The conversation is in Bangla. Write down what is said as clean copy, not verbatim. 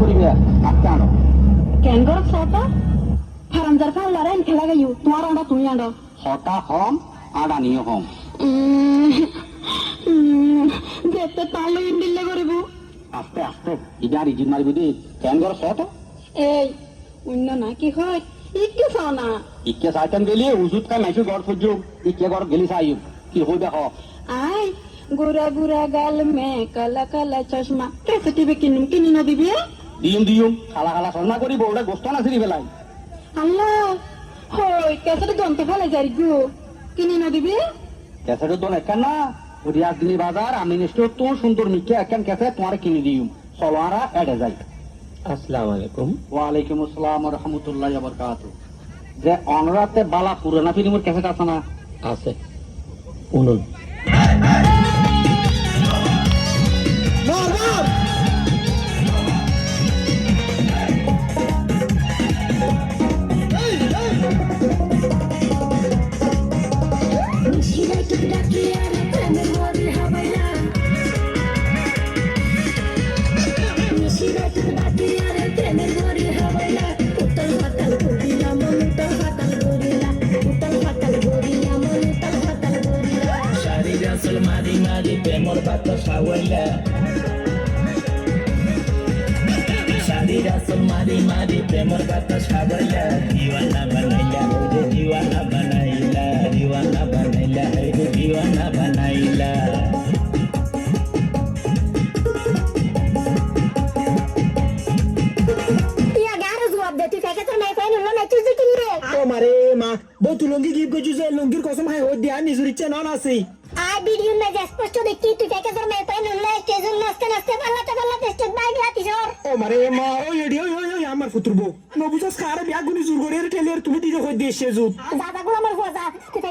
করিবে আজকে আনো কেন গরত সতা হারামজার ফাল্লারে এন খেলা গাইও তোমার আন্ডা তুমি আন্ডা হতা হম আডা নিয়ে হম দেখতে পারলে ইন্ডিল্লে করিব আস্তে আস্তে ইজার ইজিন মারিবি দি কেন গর সত এই অন্য না কি হয় ইকে চাও না ইকে সাইতাম গেলি উজুত কাই মাইছু গড় ফুজু ইকে গড় গেলি সাইব কি হই দেখো আই গোরা গোরা গাল মে কালা কালা চশমা কেসে টিভি কিনি না দিবি দিম দিম খালা খালা সন্না করিব ওটা গোস্ত না সিরি বেলাই আল্লাহ হই কেসে গন্ত ফেলে যাই গো কিনি না দিবি ক্যাসেটের দোন একখান না রিয়াজ দিনী বাজার আমি নিশ্চয় তো সুন্দর মিকে একখান ক্যাসেট তোমার কিনে দিম সলোয়ারা এডে যাই আসসালামু আলাইকুম। ওয়ালাইকুম আসসালাম রহমতুল্লাহ বরকাত যে অনরাতে বালা পুরানা ফিল্মের ক্যাসেট আছে না আছে উনুন Madi madi pemor bato sawela Shadi rasul madi madi pemor bato sawela Diwana banaila ode diwana banaila Diwana banaila ode diwana banaila Ya garo jawab de tu feke to nai pain lo nai tu zikire ও মারে মা বউ তুই লঙ্গি গিফট করছিস যে লঙ্গির কসম হাই ও দিয়া নিজুর ইচ্ছে নন আছে আই ভিডিও মে যে স্পষ্ট দেখি তুই ফেকে তোর নai pain lo স্টেজন নাচতে নাচতে পাল্লাতে স্টেজ বাইক রাতি জোর ও মারে মা ওই এডি ওই আমার ফুতুরবো নবুজাস কারে বিয়া গুনি জুর করে ঠেলে তুমি দিকে কই দেশে জুত দাদাগুলো আমার ফজা তুই ফেকে